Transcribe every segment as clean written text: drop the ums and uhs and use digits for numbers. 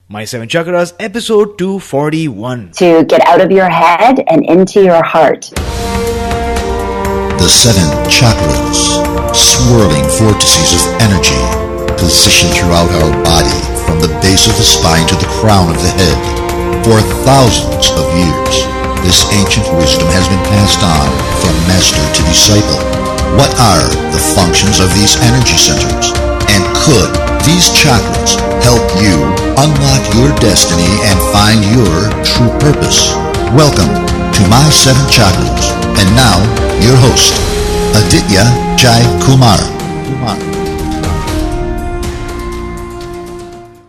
My Seven Chakras, episode 241. To get out of your head and into your heart. The seven chakras, swirling vortices of energy, positioned throughout our body from the base of the spine to the crown of the head. For thousands of years, this ancient wisdom has been passed on from master to disciple. What are the functions of these energy centers? And could these chakras help you unlock your destiny and find your true purpose? Welcome to My Seven Chakras. And now, your host, Aditya Jai Kumar.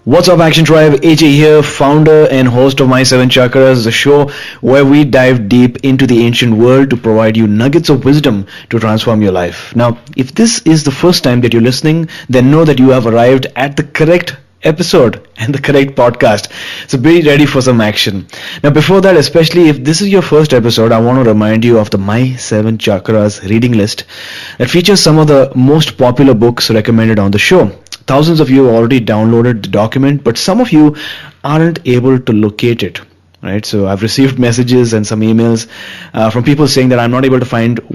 What's up, Action Tribe? AJ here, founder and host of My Seven Chakras, the show where we dive deep into the ancient world to provide you nuggets of wisdom to transform your life. Now, if this is the first time that you're listening, then know that you have arrived at the correct episode and the correct podcast. So be ready for some action. Now, before that, especially if this is your first episode, I want to remind you of the My Seven Chakras reading list that features some of the most popular books recommended on the show. Thousands of you already downloaded the document, but some of you aren't able to locate it. Right, so I've received messages and some emails from people saying that I'm not able to find out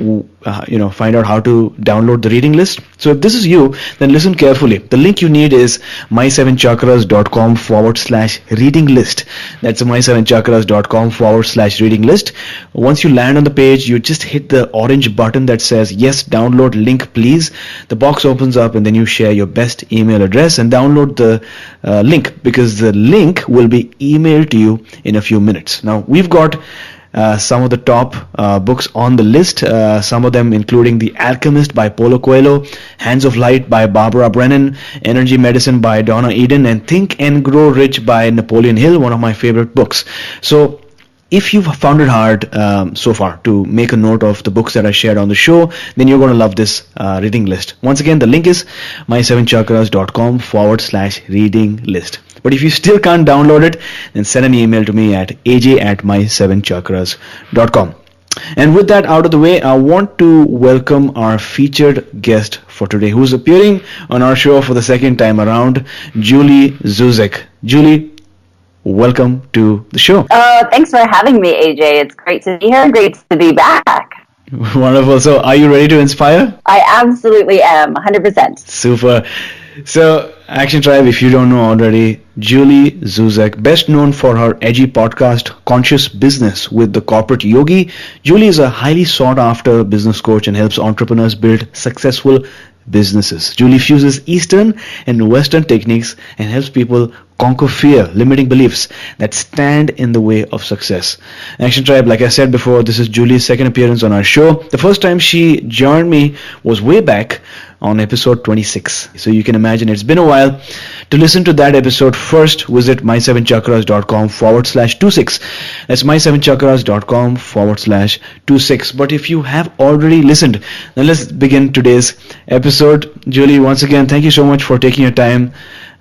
how to download the reading list. So if this is you, then listen carefully. The link you need is my7chakras.com/reading list. That's my7chakras.com/reading list. Once you land on the page, you just hit the orange button that says yes, download link please. The box opens up and then you share your best email address and download the link, because the link will be emailed to you in a few minutes. Now, we've got some of the top books on the list, some of them including The Alchemist by Paulo Coelho, Hands of Light by Barbara Brennan, Energy Medicine by Donna Eden, and Think and Grow Rich by Napoleon Hill, one of my favorite books. So if you've found it hard so far to make a note of the books that I shared on the show, then you're going to love this reading list. Once again, the link is my7chakras.com/reading list. But if you still can't download it, then send an email to me at aj@my7chakras.com. And with that out of the way, I want to welcome our featured guest for today, who's appearing on our show for the second time around, Julie Zuzek. Julie, welcome to the show. Thanks for having me, AJ. It's great to be here and great to be back. Wonderful. So are you ready to inspire? I absolutely am, 100%. Super. So, Action Tribe, if you don't know already, Julie Zuzek, best known for her edgy podcast, Conscious Business with the Corporate Yogi. Julie is a highly sought after business coach and helps entrepreneurs build successful businesses. Julie fuses Eastern and Western techniques and helps people conquer fear, limiting beliefs that stand in the way of success. Action Tribe, like I said before, this is Julie's second appearance on our show. The first time she joined me was way back on episode 26. So you can imagine it's been a while. To listen to that episode, first visit my7chakras.com/26. That's my7chakras.com/26. But if you have already listened, then let's begin today's episode. Julie, once again, thank you so much for taking your time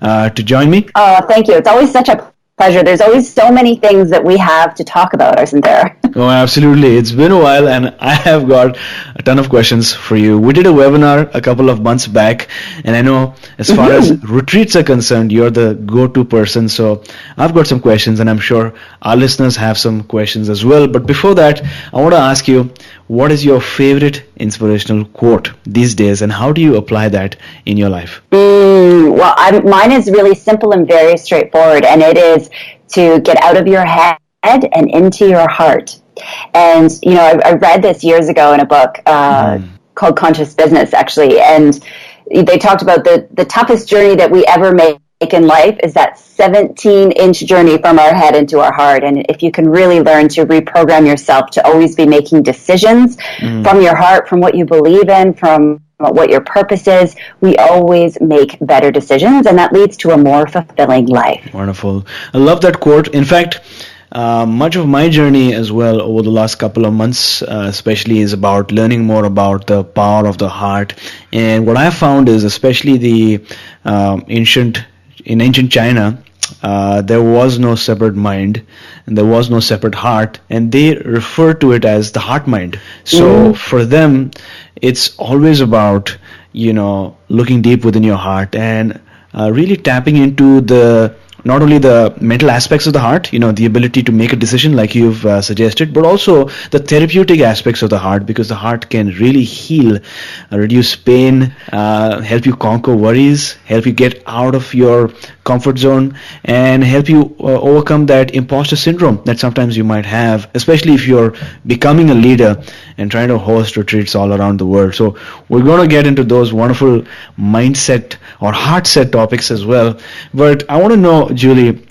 to join me. Oh, thank you. It's always such a pleasure. There's always so many things that we have to talk about, isn't there? Oh, absolutely. It's been a while and I have got a ton of questions for you. We did a webinar a couple of months back, and I know as far as retreats are concerned, you're the go-to person. So I've got some questions, and I'm sure our listeners have some questions as well. But before that, I want to ask you, what is your favorite inspirational quote these days, and how do you apply that in your life? Mine is really simple and very straightforward, and it is to get out of your head and into your heart. And, I read this years ago in a book called Conscious Business, actually, and they talked about the toughest journey that we ever make in life is that 17-inch journey from our head into our heart. And if you can really learn to reprogram yourself to always be making decisions from your heart, from what you believe in, from what your purpose is, we always make better decisions, and that leads to a more fulfilling life. Wonderful. I love that quote. In fact, much of my journey as well over the last couple of months especially is about learning more about the power of the heart. And what I found is, especially the ancient China, there was no separate mind and there was no separate heart, and they refer to it as the heart mind. So for them, it's always about, looking deep within your heart and really tapping into the not only the mental aspects of the heart, the ability to make a decision like you've suggested, but also the therapeutic aspects of the heart, because the heart can really heal, reduce pain, help you conquer worries, help you get out of your comfort zone, and help you overcome that imposter syndrome that sometimes you might have, especially if you're becoming a leader and trying to host retreats all around the world. So we're going to get into those wonderful mindset or heart set topics as well. But I want to know, Julie,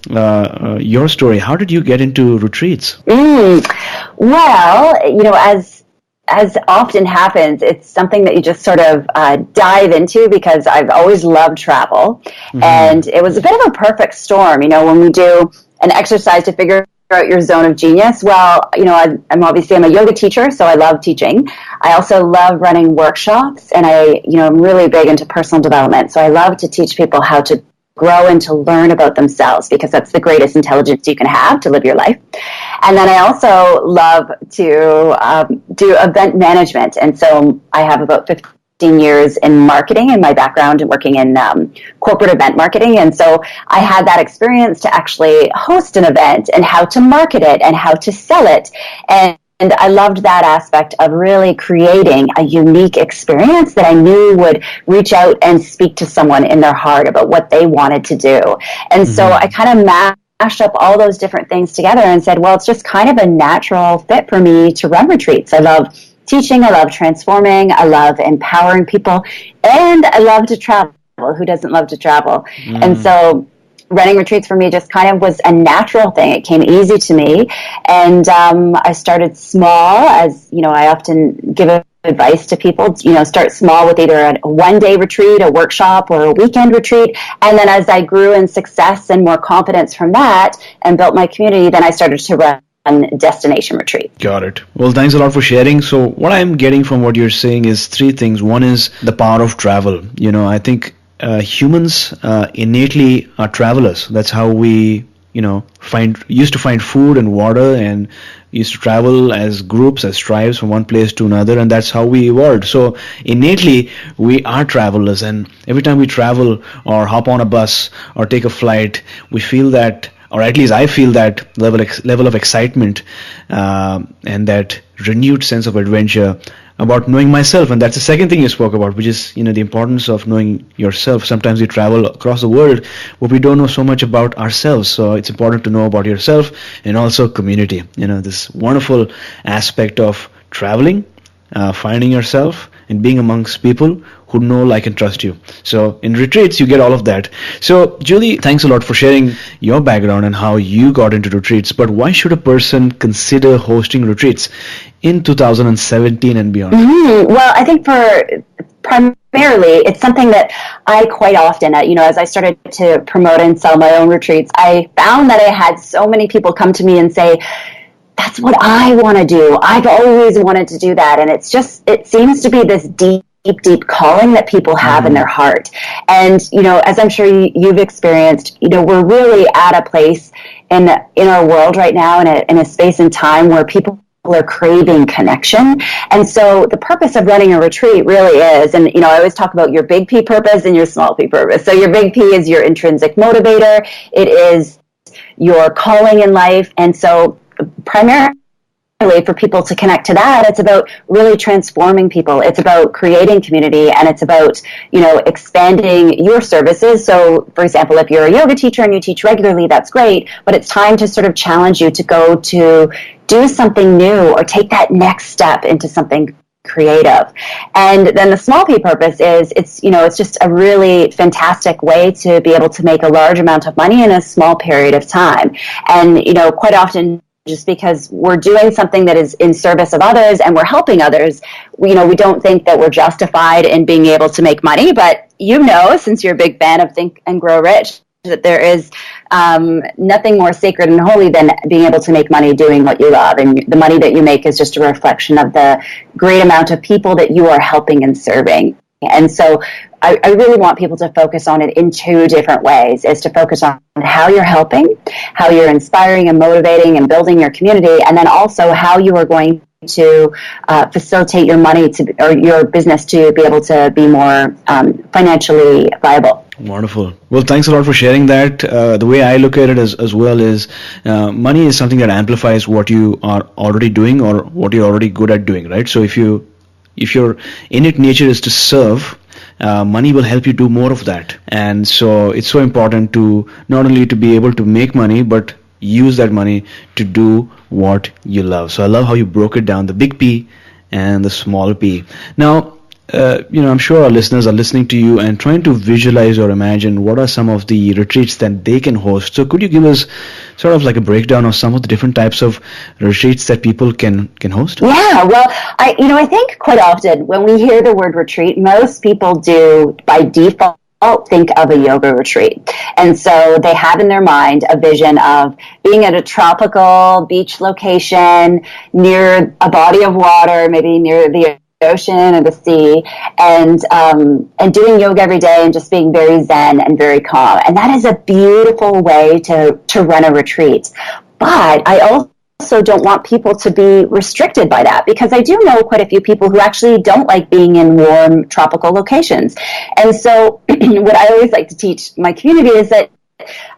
your story. How did you get into retreats? Well, as often happens, it's something that you just sort of dive into, because I've always loved travel. And it was a bit of a perfect storm. When we do an exercise to figure out your zone of genius, well, I'm a yoga teacher, so I love teaching. I also love running workshops, and I'm really big into personal development. So I love to teach people how to grow and to learn about themselves, because that's the greatest intelligence you can have to live your life. And then I also love to do event management. And so I have about 15 years in marketing in my background and working in corporate event marketing. And so I had that experience to actually host an event and how to market it and how to sell it. And I loved that aspect of really creating a unique experience that I knew would reach out and speak to someone in their heart about what they wanted to do. And so I kind of mashed up all those different things together and said, well, it's just kind of a natural fit for me to run retreats. I love teaching, I love transforming, I love empowering people, and I love to travel. Who doesn't love to travel? And so running retreats for me just kind of was a natural thing. It came easy to me. And I started small, as, I often give advice to people, start small with either a one-day retreat, a workshop, or a weekend retreat. And then as I grew in success and more confidence from that and built my community, then I started to run destination retreat. Got it. Well, thanks a lot for sharing. So what I'm getting from what you're saying is three things. One is the power of travel. I think humans innately are travelers. That's how we, used to find food and water, and used to travel as groups, as tribes, from one place to another, and that's how we evolved. So innately, we are travelers, and every time we travel or hop on a bus or take a flight, we feel that, or at least I feel that level of excitement and that renewed sense of adventure about knowing myself. And that's the second thing you spoke about, which is the importance of knowing yourself. Sometimes we travel across the world, but we don't know so much about ourselves. So it's important to know about yourself and also community. This wonderful aspect of traveling, finding yourself, and being amongst people who know, like, and trust you. So in retreats, you get all of that. So Julie, thanks a lot for sharing your background and how you got into retreats. But why should a person consider hosting retreats in 2017 and beyond? Well, I think primarily, it's something that I quite often, as I started to promote and sell my own retreats, I found that I had so many people come to me and say, that's what I want to do. I've always wanted to do that. And it seems to be this deep calling that people have in their heart. And, as I'm sure you've experienced, we're really at a place in our world right now, in a space and time where people are craving connection. And so the purpose of running a retreat really is, and I always talk about your big P purpose and your small P purpose. So your big P is your intrinsic motivator. It is your calling in life. And so primarily for people to connect to that, it's about really transforming people. It's about creating community, and it's about, expanding your services. So, for example, if you're a yoga teacher and you teach regularly, that's great, but it's time to sort of challenge you to go to do something new or take that next step into something creative. And then the small P purpose is, it's just a really fantastic way to be able to make a large amount of money in a small period of time. And, quite often, just because we're doing something that is in service of others and we're helping others, we don't think that we're justified in being able to make money. But since you're a big fan of Think and Grow Rich, that there is nothing more sacred and holy than being able to make money doing what you love. And the money that you make is just a reflection of the great amount of people that you are helping and serving. And so I really want people to focus on it in two different ways, is to focus on how you're helping, how you're inspiring and motivating and building your community, and then also how you are going to facilitate your money or your business to be able to be more financially viable. Wonderful. Well, thanks a lot for sharing that. The way I look at it as well is money is something that amplifies what you are already doing or what you're already good at doing, right? So if your innate nature is to serve, money will help you do more of that. And so it's so important to not only to be able to make money, but use that money to do what you love. So I love how you broke it down, the big P and the small p. Now, I'm sure our listeners are listening to you and trying to visualize or imagine what are some of the retreats that they can host. So could you give us sort of like a breakdown of some of the different types of retreats that people can host? Yeah, well, I think quite often when we hear the word retreat, most people do by default think of a yoga retreat. And so they have in their mind a vision of being at a tropical beach location near a body of water, maybe near the ocean or the sea, and doing yoga every day and just being very zen and very calm. And that is a beautiful way to run a retreat. But I also don't want people to be restricted by that, because I do know quite a few people who actually don't like being in warm tropical locations. And so what I always like to teach my community is that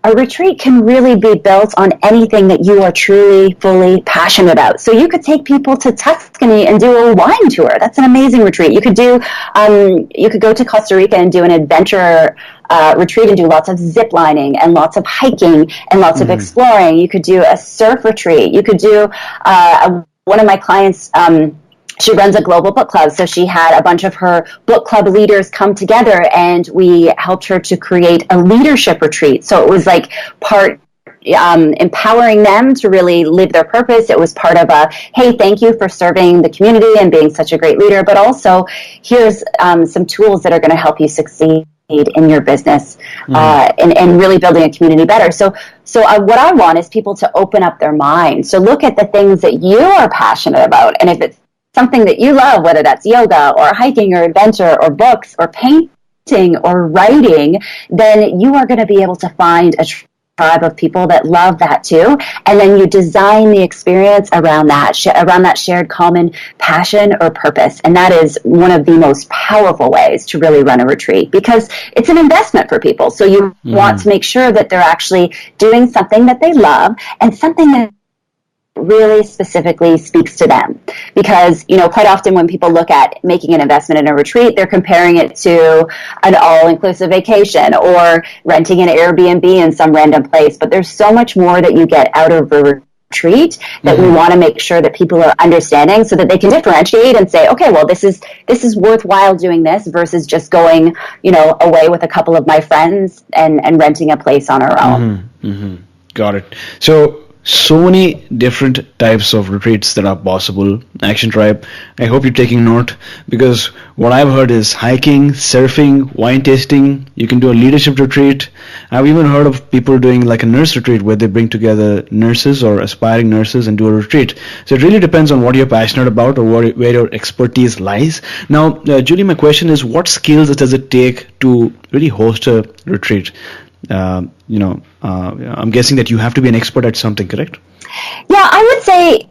a retreat can really be built on anything that you are truly, fully passionate about. So you could take people to Tuscany and do a wine tour. That's an amazing retreat. You could go to Costa Rica and do an adventure retreat and do lots of zip lining and lots of hiking and lots of exploring. You could do a surf retreat. You could do one of my clients. She runs a global book club, so she had a bunch of her book club leaders come together, and we helped her to create a leadership retreat. So it was like part empowering them to really live their purpose. It was part of a, hey, thank you for serving the community and being such a great leader, but also here's some tools that are going to help you succeed in your business and really building a community better. So what I want is people to open up their mind. So look at the things that you are passionate about, and if it's something that you love, whether that's yoga or hiking or adventure or books or painting or writing, then you are going to be able to find a tribe of people that love that too. And then you design the experience around that shared common passion or purpose. And that is one of the most powerful ways to really run a retreat, because it's an investment for people. So you want to make sure that they're actually doing something that they love and something that really specifically speaks to them. Because, quite often when people look at making an investment in a retreat, they're comparing it to an all-inclusive vacation or renting an Airbnb in some random place. But there's so much more that you get out of a retreat that we want to make sure that people are understanding, so that they can differentiate and say, okay, well, this is worthwhile doing this versus just going, away with a couple of my friends and renting a place on our own. Got it. So many different types of retreats that are possible. Action Tribe, I hope you're taking note, because what I've heard is hiking, surfing, wine tasting. You can do a leadership retreat. I've even heard of people doing like a nurse retreat, where they bring together nurses or aspiring nurses and do a retreat. So it really depends on what you're passionate about or where your expertise lies. Now, Julie, my question is, what skills does it take to really host a retreat? I'm guessing that you have to be an expert at something, correct? Yeah, I would say,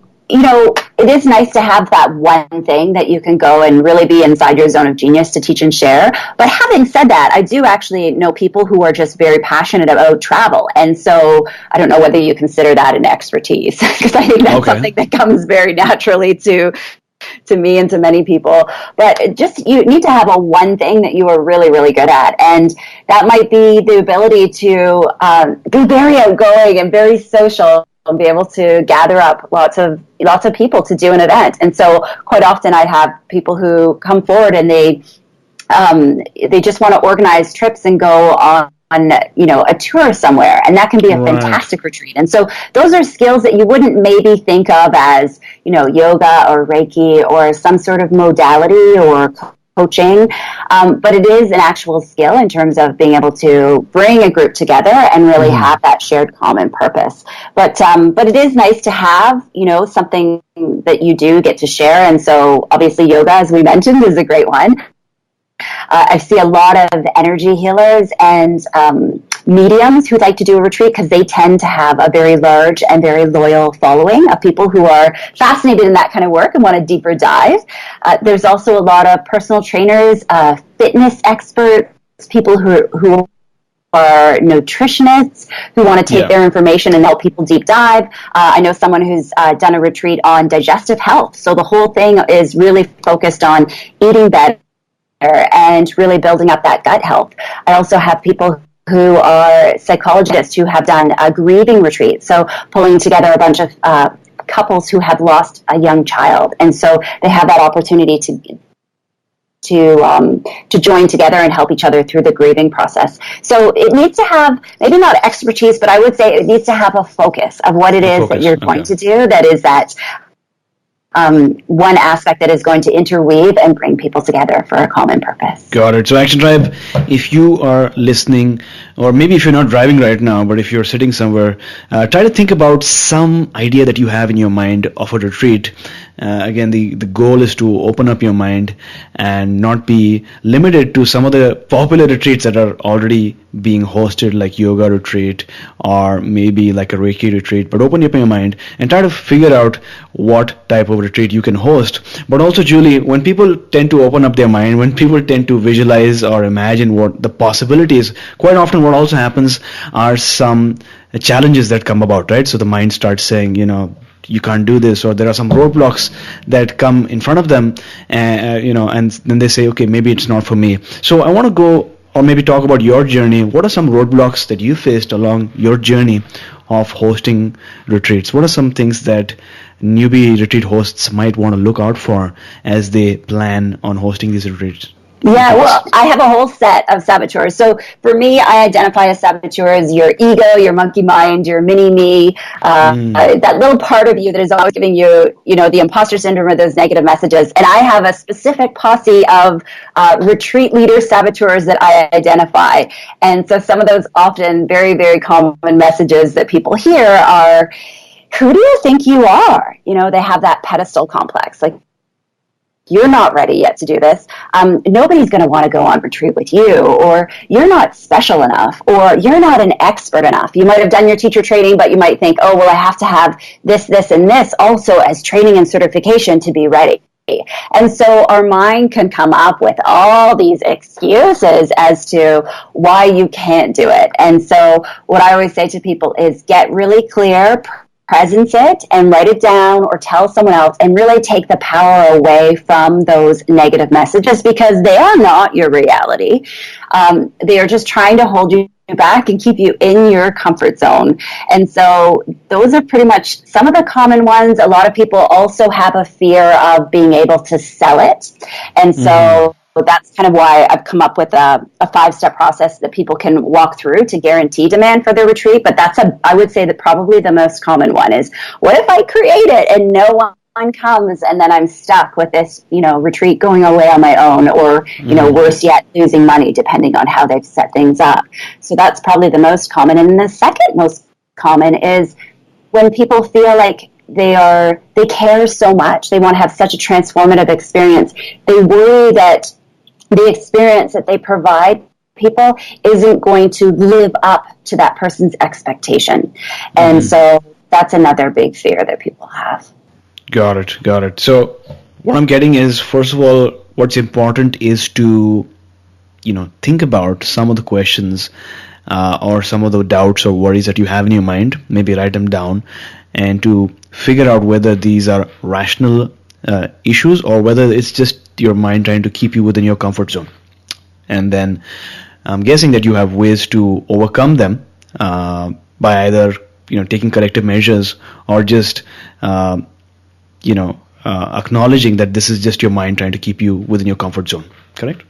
it is nice to have that one thing that you can go and really be inside your zone of genius to teach and share. But having said that, I do actually know people who are just very passionate about travel. And so I don't know whether you consider that an expertise, because I think that's something that comes very naturally to me and to many people. But just, you need to have a one thing that you are really, really good at. And that might be the ability to be very outgoing and very social and be able to gather up lots of people to do an event. And so quite often I have people who come forward and they just want to organize trips and go on a tour somewhere, and that can be a fantastic retreat. And so those are skills that you wouldn't maybe think of as, yoga or Reiki or some sort of modality or coaching, but it is an actual skill in terms of being able to bring a group together and really have that shared common purpose. But it is nice to have, something that you do get to share. And so obviously yoga, as we mentioned, is a great one. I see a lot of energy healers and mediums who like to do a retreat, because they tend to have a very large and very loyal following of people who are fascinated in that kind of work and want a deeper dive. There's also a lot of personal trainers, fitness experts, people who are nutritionists who want to take their information and help people deep dive. I know someone who's done a retreat on digestive health. So the whole thing is really focused on eating better and really building up that gut health. I also have people who are psychologists who have done a grieving retreat. So pulling together a bunch of couples who have lost a young child. And so they have that opportunity to join together and help each other through the grieving process. So it needs to have, maybe not expertise, but I would say it needs to have a focus of what it is that you're going to do. That is that one aspect that is going to interweave and bring people together for a common purpose. Got it. So Action Tribe, if you are listening, or maybe if you're not driving right now, but if you're sitting somewhere, try to think about some idea that you have in your mind of a retreat. Again, the goal is to open up your mind and not be limited to some of the popular retreats that are already being hosted, like yoga retreat or maybe like a Reiki retreat, but open up your mind and try to figure out what type of retreat you can host. But also, Julie, when people tend to open up their mind, when people tend to visualize or imagine what the possibilities, quite often what also happens are some challenges that come about, right? So the mind starts saying, you can't do this, or there are some roadblocks that come in front of them, and then they say, okay, maybe it's not for me. So I want to go, or maybe talk about your journey. What are some roadblocks that you faced along your journey of hosting retreats? What are some things that newbie retreat hosts might want to look out for as they plan on hosting these retreats? Yeah, well, I have a whole set of saboteurs. So for me, I identify a saboteur as your ego, your monkey mind, your mini-me, that little part of you that is always giving you, the imposter syndrome or those negative messages. And I have a specific posse of retreat leader saboteurs that I identify. And so some of those often very, very common messages that people hear are, who do you think you are? They have that pedestal complex. Like, you're not ready yet to do this. Nobody's going to want to go on retreat with you, or you're not special enough, or you're not an expert enough. You might have done your teacher training, but you might think, oh, well, I have to have this, and this also as training and certification to be ready. And so our mind can come up with all these excuses as to why you can't do it. And so what I always say to people is get really clear, presence it, and write it down or tell someone else, and really take the power away from those negative messages, because they are not your reality. They are just trying to hold you back and keep you in your comfort zone. And so those are pretty much some of the common ones. A lot of people also have a fear of being able to sell it. And so that's kind of why I've come up with a 5-step process that people can walk through to guarantee demand for their retreat. But I would say that probably the most common one is, what if I create it and no one comes, and then I'm stuck with this, retreat going away on my own, or, worse yet, losing money, depending on how they've set things up. So that's probably the most common. And the second most common is when people feel like they care so much, they want to have such a transformative experience, they worry that the experience that they provide people isn't going to live up to that person's expectation. And so that's another big fear that people have. Got it. So what I'm getting is, first of all, what's important is to, think about some of the questions or some of the doubts or worries that you have in your mind, maybe write them down, and to figure out whether these are rational issues or whether it's just your mind trying to keep you within your comfort zone. And then I'm guessing that you have ways to overcome them by either taking corrective measures or just acknowledging that this is just your mind trying to keep you within your comfort zone. Correct?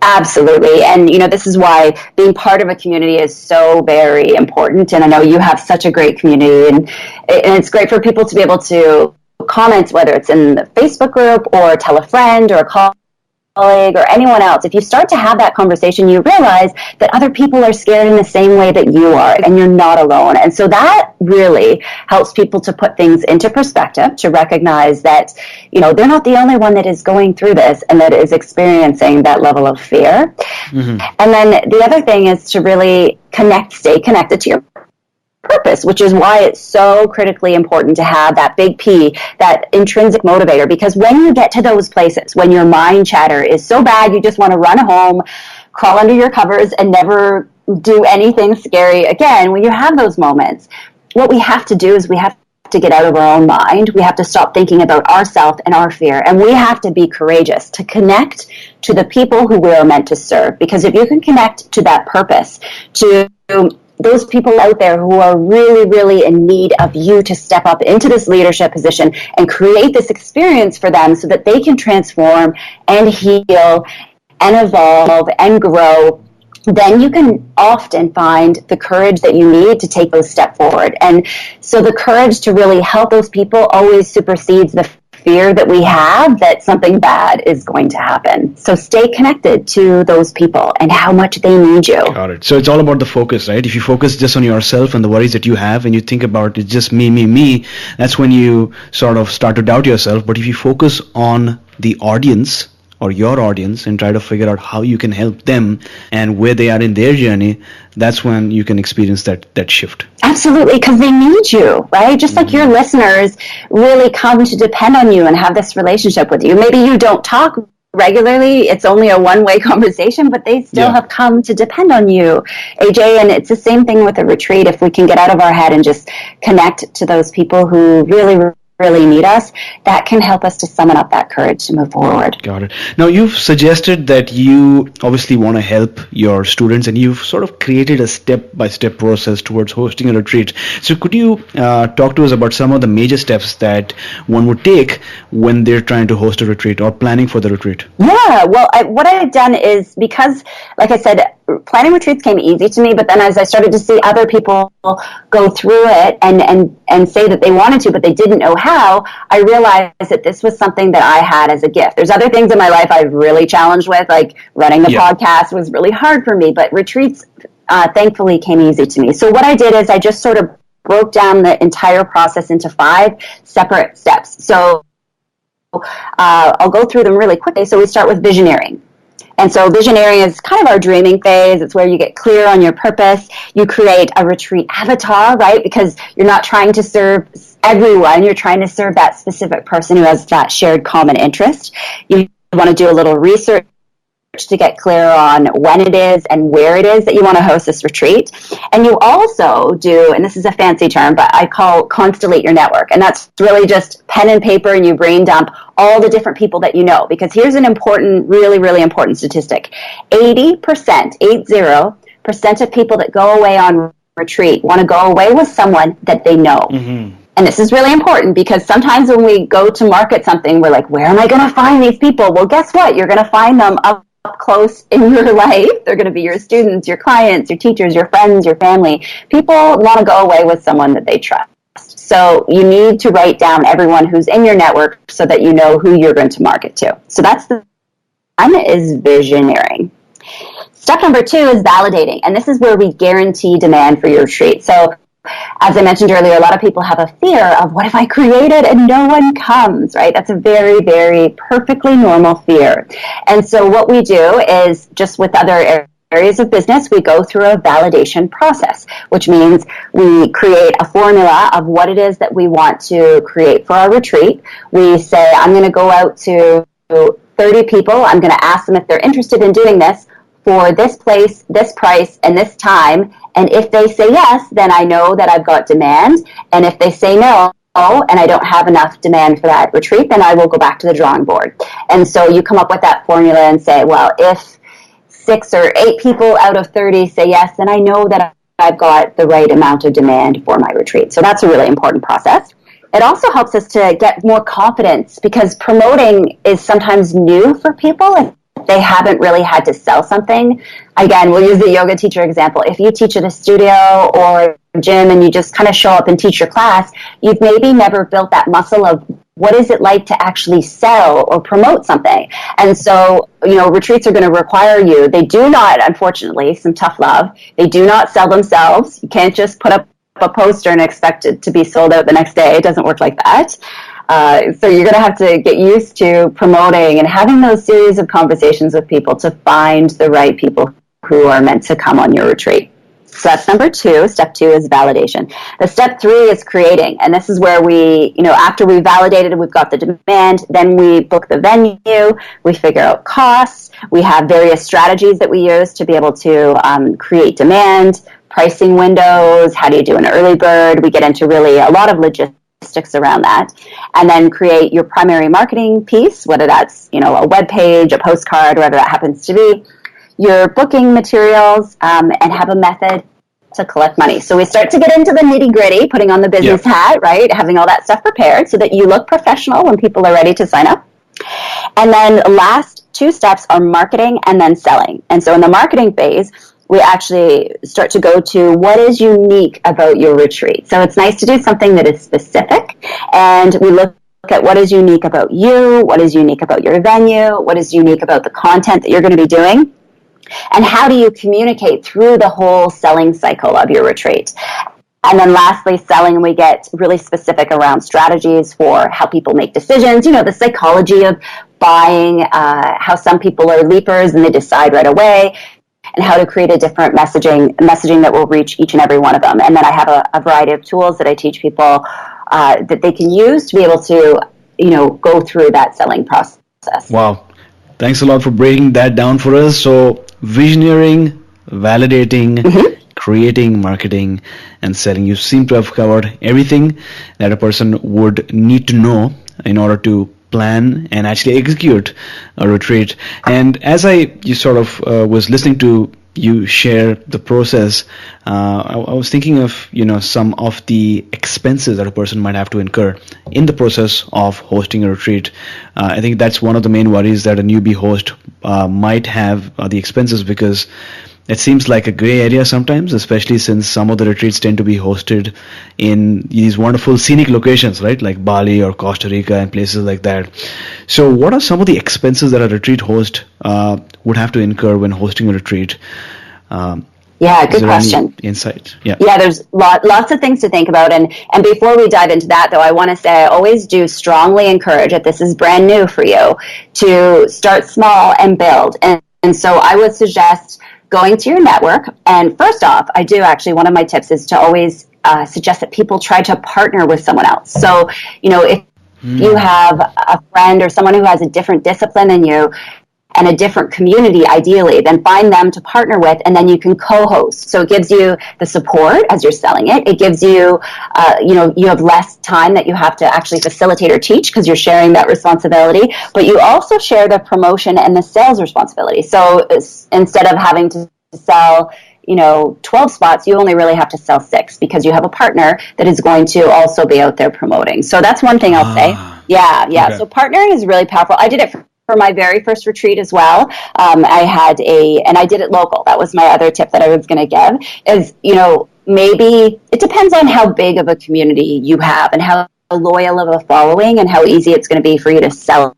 Absolutely. And, this is why being part of a community is so very important. And I know you have such a great community, and it's great for people to be able to comment, whether it's in the Facebook group or tell a friend or a colleague or anyone else. If you start to have that conversation, you realize that other people are scared in the same way that you are, and you're not alone. And so that really helps people to put things into perspective, to recognize that, they're not the only one that is going through this and that is experiencing that level of fear. And then the other thing is to really stay connected to your purpose, which is why it's so critically important to have that big P, that intrinsic motivator. Because when you get to those places, when your mind chatter is so bad, you just want to run home, crawl under your covers, and never do anything scary again, when you have those moments, what we have to do is we have to get out of our own mind. We have to stop thinking about ourselves and our fear. And we have to be courageous to connect to the people who we are meant to serve. Because if you can connect to that purpose, to those people out there who are really, really in need of you to step up into this leadership position and create this experience for them so that they can transform and heal and evolve and grow, then you can often find the courage that you need to take those steps forward. And so the courage to really help those people always supersedes the fear that we have that something bad is going to happen. So stay connected to those people and how much they need you. Got it. So it's all about the focus, right? If you focus just on yourself and the worries that you have, and you think about it's just me, that's when you sort of start to doubt yourself. But if you focus on the audience or your audience and try to figure out how you can help them and where they are in their journey, that's when you can experience that shift. Absolutely, because they need you, right? Just like your listeners really come to depend on you and have this relationship with you. Maybe you don't talk regularly, it's only a one-way conversation, but they still have come to depend on you, AJ. And it's the same thing with a retreat. If we can get out of our head and just connect to those people who really need us, that can help us to summon up that courage to move forward. Got it. Now, you've suggested that you obviously want to help your students, and you've sort of created a step-by-step process towards hosting a retreat. So could you talk to us about some of the major steps that one would take when they're trying to host a retreat or planning for the retreat? Yeah, well, what I've done is, because, like I said, planning retreats came easy to me, but then as I started to see other people go through it and say that they wanted to, but they didn't know how, I realized that this was something that I had as a gift. There's other things in my life I've really challenged with, like running the podcast was really hard for me, but retreats thankfully came easy to me. So what I did is I just sort of broke down the entire process into 5 separate steps. So I'll go through them really quickly. So we start with visioneering. And so visioneering is kind of our dreaming phase. It's where you get clear on your purpose. You create a retreat avatar, right? Because you're not trying to serve everyone. You're trying to serve that specific person who has that shared common interest. You want to do a little research to get clear on when it is and where it is that you want to host this retreat. And you also do, and this is a fancy term, but I call constellate your network. And that's really just pen and paper, and you brain dump all the different people that you know. Because here's an important, really, really important statistic. 80% of people that go away on retreat want to go away with someone that they know. Mm-hmm. And this is really important, because sometimes when we go to market something, we're like, where am I going to find these people? Well, guess what? You're going to find them up close in your life. They're going to be your students, your clients, your teachers, your friends, your family. People want to go away with someone that they trust. So you need to write down everyone who's in your network so that you know who you're going to market to. So that's the one is visioneering. Step number 2 is validating. And this is where we guarantee demand for your retreat. So as I mentioned earlier, a lot of people have a fear of, what if I create it and no one comes, right? That's a very, very perfectly normal fear. And so what we do is, just with other areas of business, we go through a validation process, which means we create a formula of what it is that we want to create for our retreat. We say, I'm going to go out to 30 people. I'm going to ask them if they're interested in doing this for this place, this price, and this time. And if they say yes, then I know that I've got demand. And if they say no, and I don't have enough demand for that retreat, then I will go back to the drawing board. And so you come up with that formula and say, well, if 6 or 8 people out of 30 say yes, then I know that I've got the right amount of demand for my retreat. So that's a really important process. It also helps us to get more confidence, because promoting is sometimes new for people if they haven't really had to sell something. Again, we'll use the yoga teacher example. If you teach at a studio or a gym and you just kind of show up and teach your class, you've maybe never built that muscle of what is it like to actually sell or promote something. And so, retreats are going to require you. They do not, unfortunately, some tough love, they do not sell themselves. You can't just put up a poster and expect it to be sold out the next day. It doesn't work like that. So you're going to have to get used to promoting and having those series of conversations with people to find the right people who are meant to come on your retreat. So that's number 2. Step 2 is validation. The step 3 is creating. And this is where we, after we validated, we've got the demand, then we book the venue, we figure out costs, we have various strategies that we use to be able to create demand, pricing windows, how do you do an early bird? We get into really a lot of logistics around that. And then create your primary marketing piece, whether that's, a web page, a postcard, whatever that happens to be, your booking materials, and have a method to collect money. So we start to get into the nitty gritty, putting on the business hat, right? Having all that stuff prepared so that you look professional when people are ready to sign up. And then the last 2 steps are marketing and then selling. And so in the marketing phase, we actually start to go to what is unique about your retreat. So it's nice to do something that is specific, and we look at what is unique about you, what is unique about your venue, what is unique about the content that you're going to be doing, and how do you communicate through the whole selling cycle of your retreat. And then lastly, selling, we get really specific around strategies for how people make decisions, the psychology of buying, how some people are leapers and they decide right away, and how to create a different messaging that will reach each and every one of them. And then I have a variety of tools that I teach people that they can use to be able to, go through that selling process. Wow. Thanks a lot for breaking that down for us. So visioneering, validating, creating, marketing, and selling. You seem to have covered everything that a person would need to know in order to plan and actually execute a retreat. And as you sort of was listening to you share the process, I was thinking of some of the expenses that a person might have to incur in the process of hosting a retreat. I think that's one of the main worries that a newbie host might have, the expenses, because it seems like a gray area sometimes, especially since some of the retreats tend to be hosted in these wonderful scenic locations, right? Like Bali or Costa Rica and places like that. So what are some of the expenses that a retreat host would have to incur when hosting a retreat? Yeah, good question. Insight? Yeah, there's lots of things to think about. And before we dive into that, though, I want to say I always do strongly encourage, if this is brand new for you, to start small and build. And so I would suggest going to your network. And first off, I do actually, one of my tips is to always suggest that people try to partner with someone else. So, if you have a friend or someone who has a different discipline than you and a different community, ideally, then find them to partner with, and then you can co-host. So it gives you the support as you're selling it. It gives you, you have less time that you have to actually facilitate or teach because you're sharing that responsibility, but you also share the promotion and the sales responsibility. So instead of having to sell 12 spots, you only really have to sell 6 because you have a partner that is going to also be out there promoting. So that's one thing I'll say. Yeah. Okay. So partnering is really powerful. I did it for my very first retreat as well. And I did it local. That was my other tip that I was going to give is, maybe it depends on how big of a community you have and how loyal of a following and how easy it's going to be for you to sell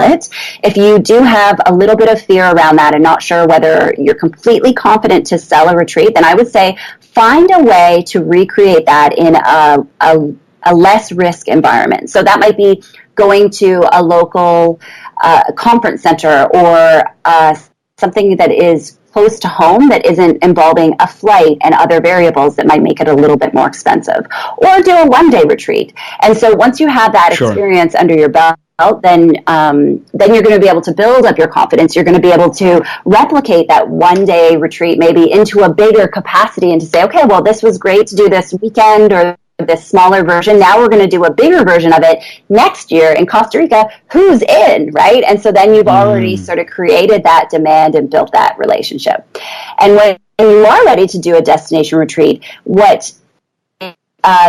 it. If you do have a little bit of fear around that and not sure whether you're completely confident to sell a retreat, then I would say find a way to recreate that in a less risk environment. So that might be going to a local conference center or something that is close to home that isn't involving a flight and other variables that might make it a little bit more expensive, or do a one-day retreat. And so once you have that experience under your belt, then you're going to be able to build up your confidence. You're going to be able to replicate that one-day retreat maybe into a bigger capacity and to say, okay, well, this was great to do this weekend or this smaller version. Now we're going to do a bigger version of it next year in Costa Rica. Who's in, right? And so then you've already sort of created that demand and built that relationship. And when you are ready to do a destination retreat, what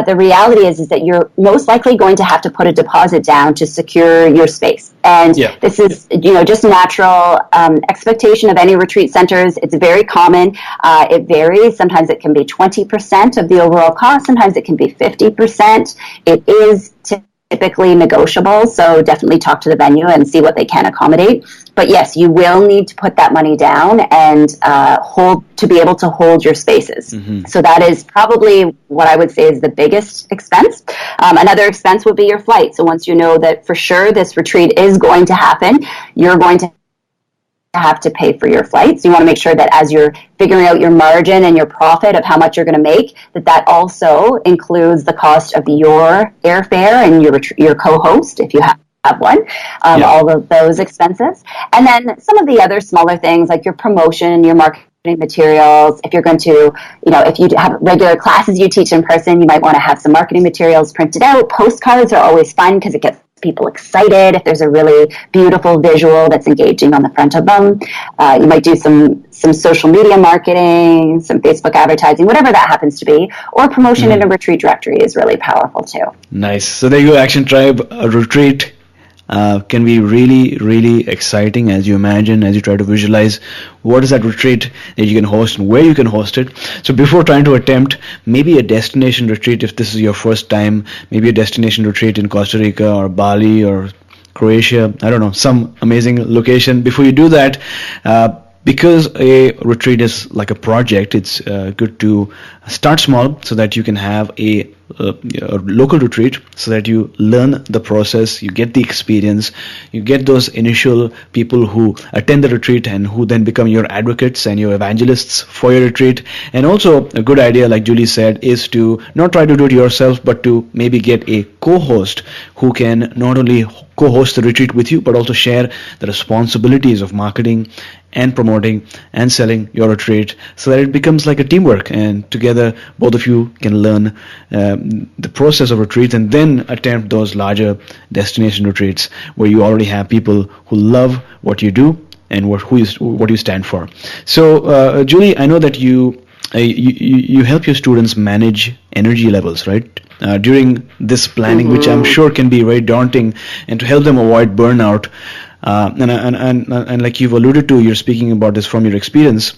the reality is that you're most likely going to have to put a deposit down to secure your space. And this is, just natural expectation of any retreat centers. It's very common. It varies. Sometimes it can be 20% of the overall cost. Sometimes it can be 50%. It is typically negotiable, so definitely talk to the venue and see what they can accommodate. But yes, you will need to put that money down and be able to hold your spaces. So that is probably what I would say is the biggest expense. Another expense would be your flight. So once you know that for sure this retreat is going to happen, you're going to have to pay for your flights. You want to make sure that as you're figuring out your margin and your profit of how much you're going to make, that also includes the cost of your airfare and your co-host, if you have one, all of those expenses. And then some of the other smaller things like your promotion, your marketing materials. If you're going to, if you have regular classes you teach in person, you might want to have some marketing materials printed out. Postcards are always fun because it gets people excited. If there's a really beautiful visual that's engaging on the front of them, you might do some social media marketing, some Facebook advertising, whatever that happens to be, or promotion in a retreat directory is really powerful too. Nice. So there you go, Action Tribe. A retreat can be really, really exciting as you imagine, as you try to visualize what is that retreat that you can host and where you can host it. So before trying to attempt maybe a destination retreat, if this is your first time, maybe a destination retreat in Costa Rica or Bali or Croatia, I don't know, some amazing location. Before you do that, because a retreat is like a project, it's good to start small so that you can have a local retreat, so that you learn the process, you get the experience, you get those initial people who attend the retreat and who then become your advocates and your evangelists for your retreat. And also a good idea, like Julie said, is to not try to do it yourself, but to maybe get a co-host who can not only co-host the retreat with you, but also share the responsibilities of marketing and promoting and selling your retreat, so that it becomes like a teamwork, and together both of you can learn the process of retreats and then attempt those larger destination retreats where you already have people who love what you do and what you stand for. So Julie, I know that you help your students manage energy levels, right? During this planning, which I'm sure can be very daunting, and to help them avoid burnout. And like you've alluded to, you're speaking about this from your experience,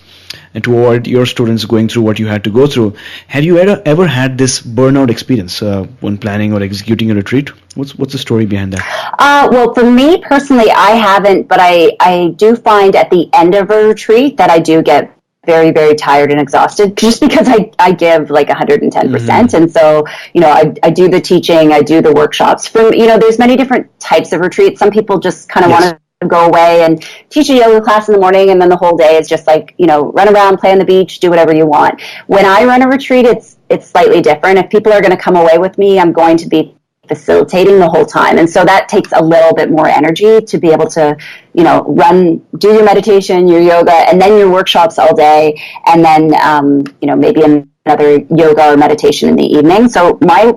and to avoid your students going through what you had to go through. Have you ever had this burnout experience when planning or executing a retreat? What's the story behind that? Well, for me personally, I haven't, but I do find at the end of a retreat that I do get very, very tired and exhausted, just because I give like 110%. And so, I do the teaching, I do the workshops. There's many different types of retreats. Some people just kind of want to go away and teach a yoga class in the morning, and then the whole day is just like, run around, play on the beach, do whatever you want. When I run a retreat, it's slightly different. If people are going to come away with me, I'm going to be facilitating the whole time. And so that takes a little bit more energy to be able to, do your meditation, your yoga, and then your workshops all day. And then, maybe another yoga or meditation in the evening. So my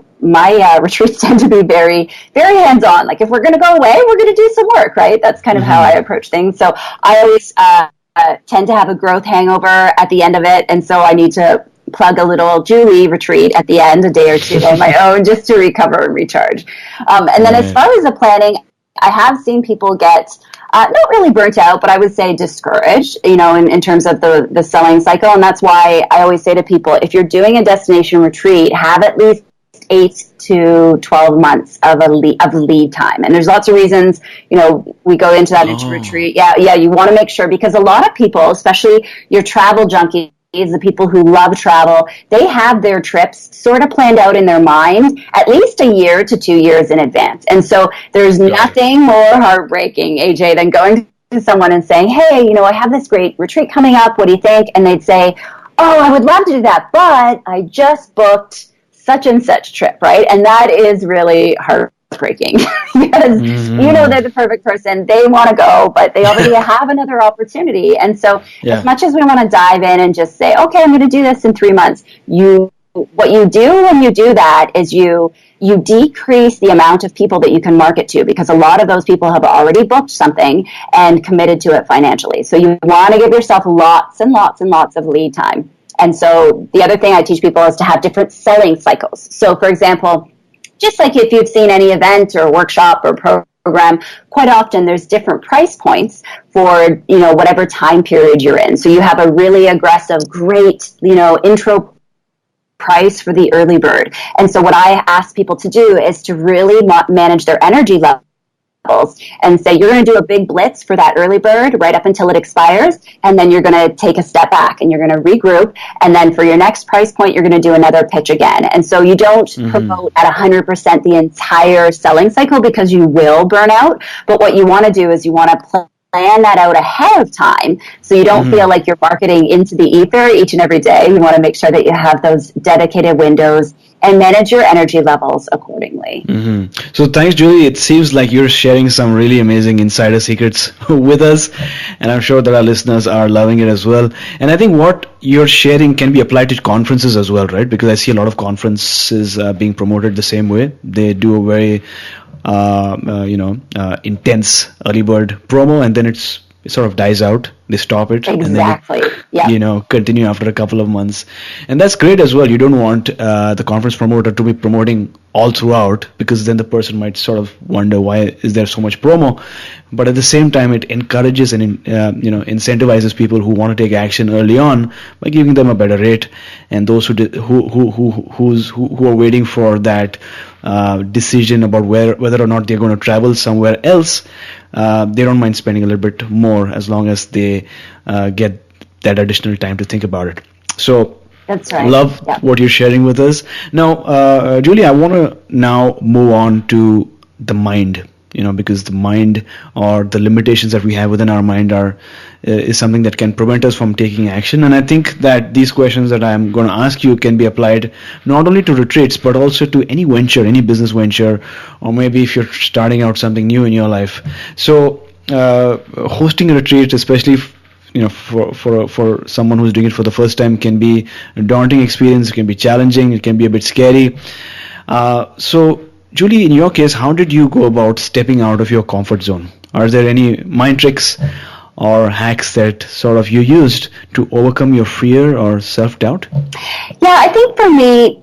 retreats tend to be very, very hands-on. Like if we're going to go away, we're going to do some work, right? That's kind of how I approach things. So I always tend to have a growth hangover at the end of it. And so I need to plug a little Julie retreat at the end, a day or two on my own, just to recover and recharge. And then as far as the planning, I have seen people get not really burnt out, but I would say discouraged, in terms of the selling cycle. And that's why I always say to people, if you're doing a destination retreat, have at least 8 to 12 months of lead time. And there's lots of reasons, we go into that retreat. Yeah, you want to make sure, because a lot of people, especially your travel junkies, the people who love travel, they have their trips sort of planned out in their mind at least a year to 2 years in advance. And so there's nothing more heartbreaking, AJ, than going to someone and saying, hey, I have this great retreat coming up. What do you think? And they'd say, oh, I would love to do that, but I just booked such and such trip, right? And that is really heartbreaking because they're the perfect person. They want to go, but they already have another opportunity. And so as much as we want to dive in and just say, okay, I'm going to do this in 3 months, what you do when you do that is you decrease the amount of people that you can market to, because a lot of those people have already booked something and committed to it financially. So you want to give yourself lots and lots and lots of lead time. And so the other thing I teach people is to have different selling cycles. So for example, just like if you've seen any event or workshop or program, quite often there's different price points for, whatever time period you're in. So you have a really aggressive, great, intro price for the early bird. And so what I ask people to do is to really manage their energy levels and say, you're going to do a big blitz for that early bird right up until it expires, and then you're going to take a step back and you're going to regroup, and then for your next price point you're going to do another pitch again. And so you don't promote at 100% the entire selling cycle, because you will burn out. But what you want to do is you want to that out ahead of time so you don't feel like you're marketing into the ether each and every day. You want to make sure that you have those dedicated windows and manage your energy levels accordingly. So thanks, Julie. It seems like you're sharing some really amazing insider secrets with us, and I'm sure that our listeners are loving it as well. And I think what you're sharing can be applied to conferences as well, right? Because I see a lot of conferences being promoted the same way. They do a very intense early bird promo, and then it sort of dies out. They stop it, exactly. And then continue after a couple of months, and that's great as well. You don't want the conference promoter to be promoting all throughout, because then the person might sort of wonder, why is there so much promo? But at the same time, it encourages and incentivizes people who want to take action early on by giving them a better rate, and those who are waiting for that decision about whether or not they're going to travel somewhere else, they don't mind spending a little bit more as long as they get that additional time to think about it. So that's right. Love what you're sharing with us. Now, Julie, I want to now move on to the mind, because the mind, or the limitations that we have within our mind, is something that can prevent us from taking action. And I think that these questions that I'm going to ask you can be applied not only to retreats, but also to any venture, any business venture, or maybe if you're starting out something new in your life. So hosting a retreat, especially for someone who's doing it for the first time, can be a daunting experience. It can be challenging. It can be a bit scary. So Julie, in your case, how did you go about stepping out of your comfort zone? Are there any mind tricks or hacks that sort of you used to overcome your fear or self-doubt? Yeah, I think for me,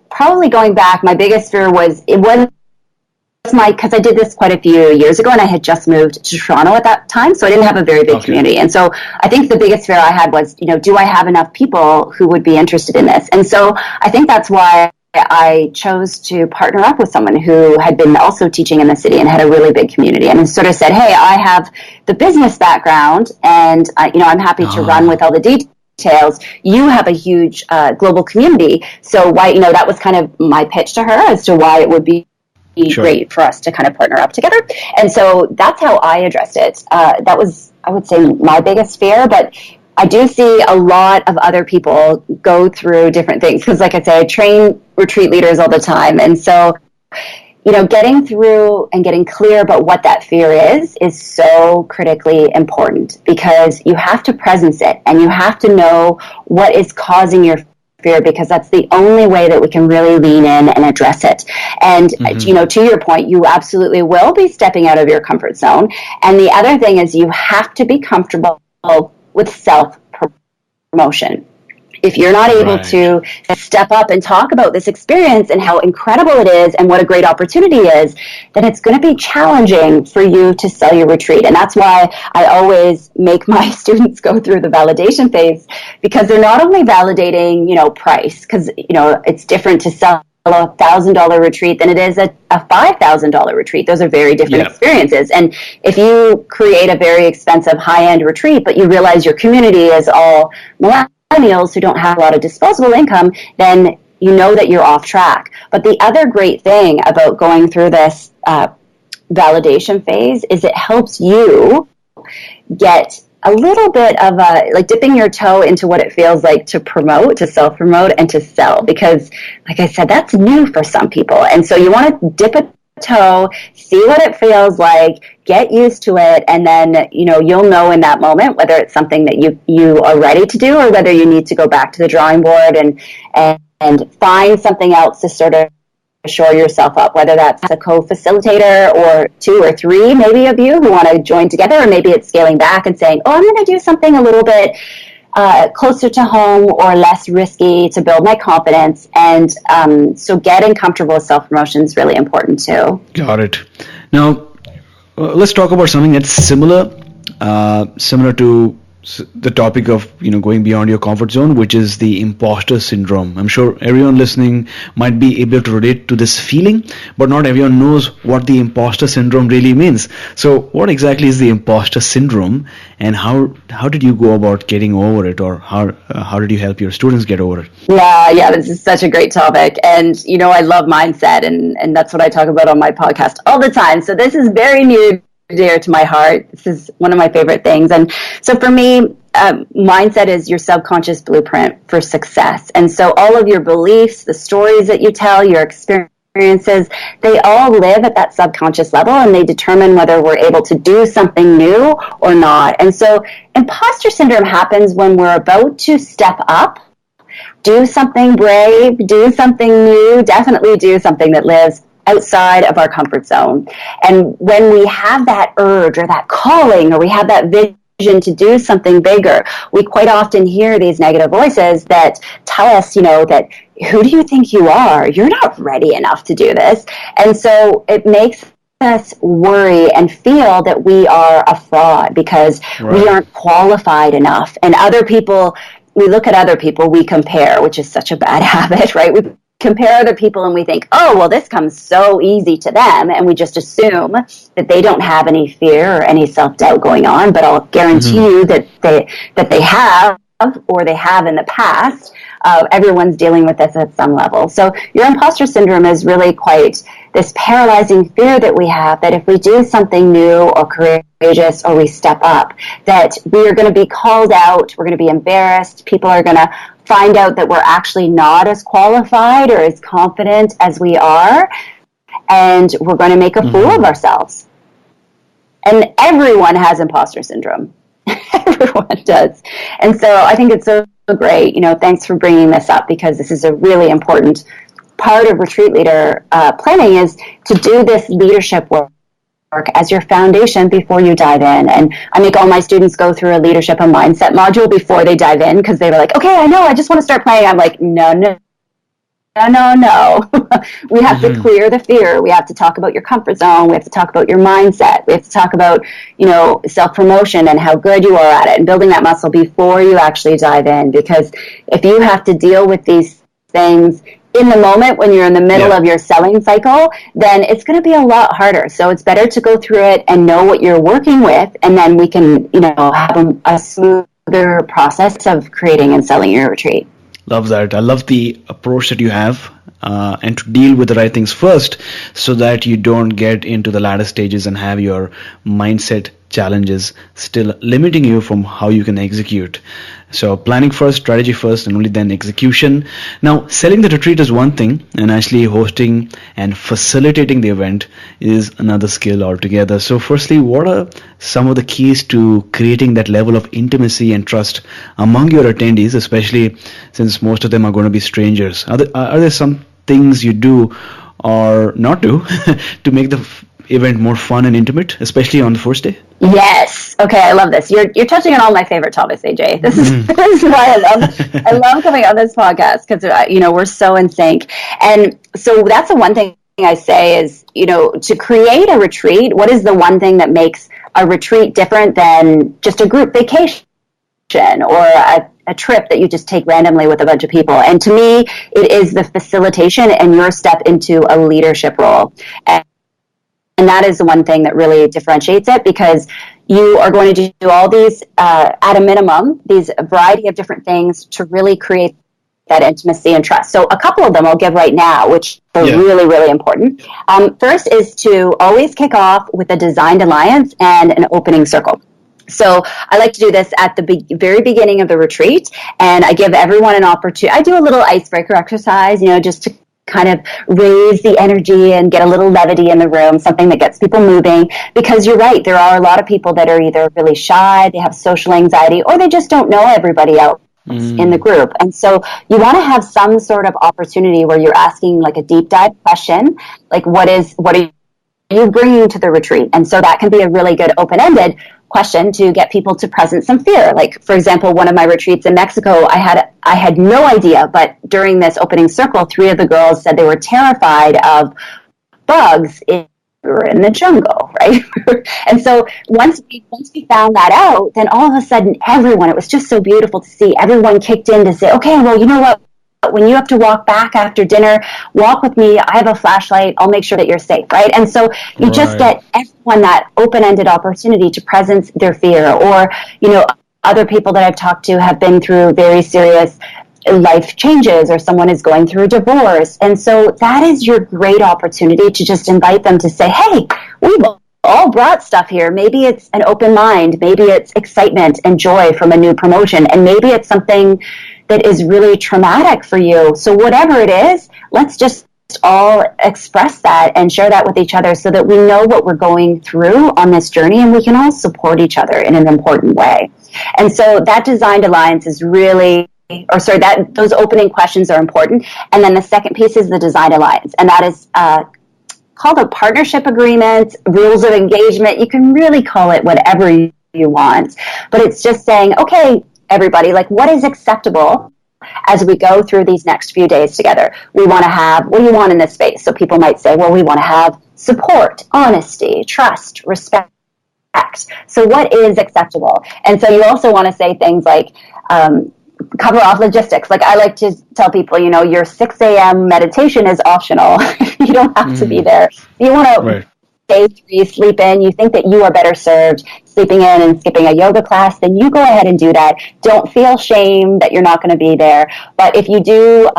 probably going back, my biggest fear was because I did this quite a few years ago, and I had just moved to Toronto at that time, so I didn't have a very big community. And so I think the biggest fear I had was, do I have enough people who would be interested in this? And so I think that's why I chose to partner up with someone who had been also teaching in the city and had a really big community, and sort of said, hey, I have the business background, and I'm happy to run with all the details. You have a huge global community, so why, that was kind of my pitch to her as to why it would be great for us to kind of partner up together. And so that's how I addressed it. That was, I would say, my biggest fear, but I do see a lot of other people go through different things, because like I say, I train retreat leaders all the time. And so, getting through and getting clear about what that fear is so critically important, because you have to presence it and you have to know what is causing your fear, because that's the only way that we can really lean in and address it. And, to your point, you absolutely will be stepping out of your comfort zone. And the other thing is you have to be comfortable with self-promotion. If you're not able to step up and talk about this experience and how incredible it is and what a great opportunity is, then it's going to be challenging for you to sell your retreat. And that's why I always make my students go through the validation phase, because they're not only validating, price, because, it's different to sell a $1,000 retreat than it is a $5,000 retreat. Those are very different experiences. And if you create a very expensive high-end retreat, but you realize your community is all millennials who don't have a lot of disposable income, then you know that you're off track. But the other great thing about going through this validation phase is it helps you get a little bit of dipping your toe into what it feels like to promote, to self-promote, and to sell. Because, like I said, that's new for some people. And so you want to dip a toe, see what it feels like, get used to it, and then, you'll know in that moment whether it's something that you are ready to do, or whether you need to go back to the drawing board and find something else to sort of shore yourself up, whether that's a co-facilitator or 2 or 3 maybe of you who want to join together, or maybe it's scaling back and saying, I'm going to do something a little bit closer to home or less risky to build my confidence. And so getting comfortable with self-promotion is really important too. Got it. Now, let's talk about something that's similar to the topic of going beyond your comfort zone, which is the imposter syndrome. I'm sure everyone listening might be able to relate to this feeling, but not everyone knows what the imposter syndrome really means. So what exactly is the imposter syndrome, and how did you go about getting over it, or how did you help your students get over it? Yeah, this is such a great topic. And I love mindset, and that's what I talk about on my podcast all the time. So this is very new dear to my heart. This is one of my favorite things. And so for me, mindset is your subconscious blueprint for success. And so all of your beliefs, the stories that you tell, your experiences, they all live at that subconscious level, and they determine whether we're able to do something new or not. And so imposter syndrome happens when we're about to step up, do something brave, do something new, definitely do something that lives outside of our comfort zone. And when we have that urge or that calling, or we have that vision to do something bigger, we quite often hear these negative voices that tell us, that who do you think you are? You're not ready enough to do this. And so it makes us worry and feel that we are a fraud because we aren't qualified enough. And other people, we look at other people, we compare, which is such a bad habit, right? We compare other people and we think, oh, well, this comes so easy to them. And we just assume that they don't have any fear or any self-doubt going on. But I'll guarantee you that they have, or they have in the past. Everyone's dealing with this at some level. So your imposter syndrome is really quite this paralyzing fear that we have, that if we do something new or courageous or we step up, that we are going to be called out, we're going to be embarrassed, people are going to find out that we're actually not as qualified or as confident as we are, and we're going to make a fool of ourselves. And everyone has imposter syndrome. Everyone does. And so I think it's so great. Thanks for bringing this up, because this is a really important part of retreat leader planning, is to do this leadership work as your foundation before you dive in. And I make all my students go through a leadership and mindset module before they dive in, because they were like, okay, I know, I just want to start playing. I'm like, no. We have to clear the fear. We have to talk about your comfort zone. We have to talk about your mindset. We have to talk about, self-promotion and how good you are at it, and building that muscle before you actually dive in. Because if you have to deal with these things in the moment when you're in the middle of your selling cycle, then it's going to be a lot harder. So it's better to go through it and know what you're working with, and then we can, have a smoother process of creating and selling your retreat. Love that. I love the approach that you have, and to deal with the right things first, so that you don't get into the latter stages and have your mindset challenges still limiting you from how you can execute. So planning first, strategy first, and only then execution. Now, selling the retreat is one thing, and actually hosting and facilitating the event is another skill altogether. So firstly, what are some of the keys to creating that level of intimacy and trust among your attendees, especially since most of them are going to be strangers? Are there some things you do or not do to make the event more fun and intimate, especially on the first day? Yes. Okay, I love this. You're touching on all my favorite topics, AJ. This is why I love coming on this podcast, because we're so in sync. And so that's the one thing I say is, to create a retreat, what is the one thing that makes a retreat different than just a group vacation or a trip that you just take randomly with a bunch of people? And to me, it is the facilitation and your step into a leadership role. And that is the one thing that really differentiates it, because you are going to do all these, at a minimum, these variety of different things to really create that intimacy and trust. So a couple of them I'll give right now, which are really, really important. First is to always kick off with a designed alliance and an opening circle. So I like to do this at the very beginning of the retreat, and I give everyone an opportunity. I do a little icebreaker exercise, just to kind of raise the energy and get a little levity in the room, something that gets people moving. Because you're right, there are a lot of people that are either really shy, they have social anxiety, or they just don't know everybody else in the group. And so you want to have some sort of opportunity where you're asking like a deep dive question, like what are you bringing to the retreat? And so that can be a really good open-ended question to get people to present some fear. Like, for example, one of my retreats in Mexico, I had no idea, but during this opening circle, 3 of the girls said they were terrified of bugs in the jungle, right? And so once we found that out, then all of a sudden it was just so beautiful to see everyone kicked in to say, okay, well, you know what? When you have to walk back after dinner, walk with me. I have a flashlight. I'll make sure that you're safe, right? And so you just get everyone that open-ended opportunity to presence their fear. Or, other people that I've talked to have been through very serious life changes, or someone is going through a divorce. And so that is your great opportunity to just invite them to say, hey, we've all brought stuff here. Maybe it's an open mind. Maybe it's excitement and joy from a new promotion. And maybe it's something that is really traumatic for you. So whatever it is, let's just all express that and share that with each other so that we know what we're going through on this journey and we can all support each other in an important way. And so that designed alliance is really, those opening questions are important. And then the second piece is the design alliance. And that is called a partnership agreement, rules of engagement. You can really call it whatever you want. But it's just saying, okay, everybody, like, what is acceptable as we go through these next few days together? We want to have, what do you want in this space? So people might say, well, we want to have support, honesty, trust, respect. So what is acceptable? And so you also want to say things like, cover off logistics. Like I like to tell people, your 6 a.m. meditation is optional. You don't have to be there. You want to day 3, sleep in. You think that you are better served sleeping in and skipping a yoga class, then you go ahead and do that. Don't feel shame that you're not going to be there. But if you do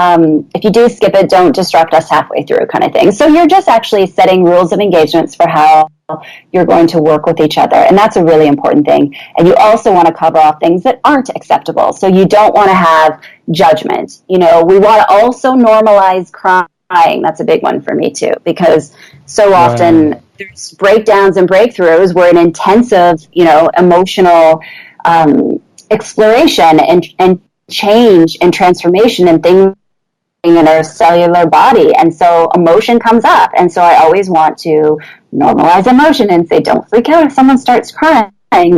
skip it, don't distract us halfway through, kind of thing. So you're just actually setting rules of engagements for how you're going to work with each other. And that's a really important thing. And you also want to cover off things that aren't acceptable. So you don't want to have judgment. We want to also normalize crying. That's a big one for me too, because so often there's breakdowns and breakthroughs where an intensive, emotional exploration and change and transformation and things in our cellular body. And so emotion comes up. And so I always want to normalize emotion and say, don't freak out if someone starts crying.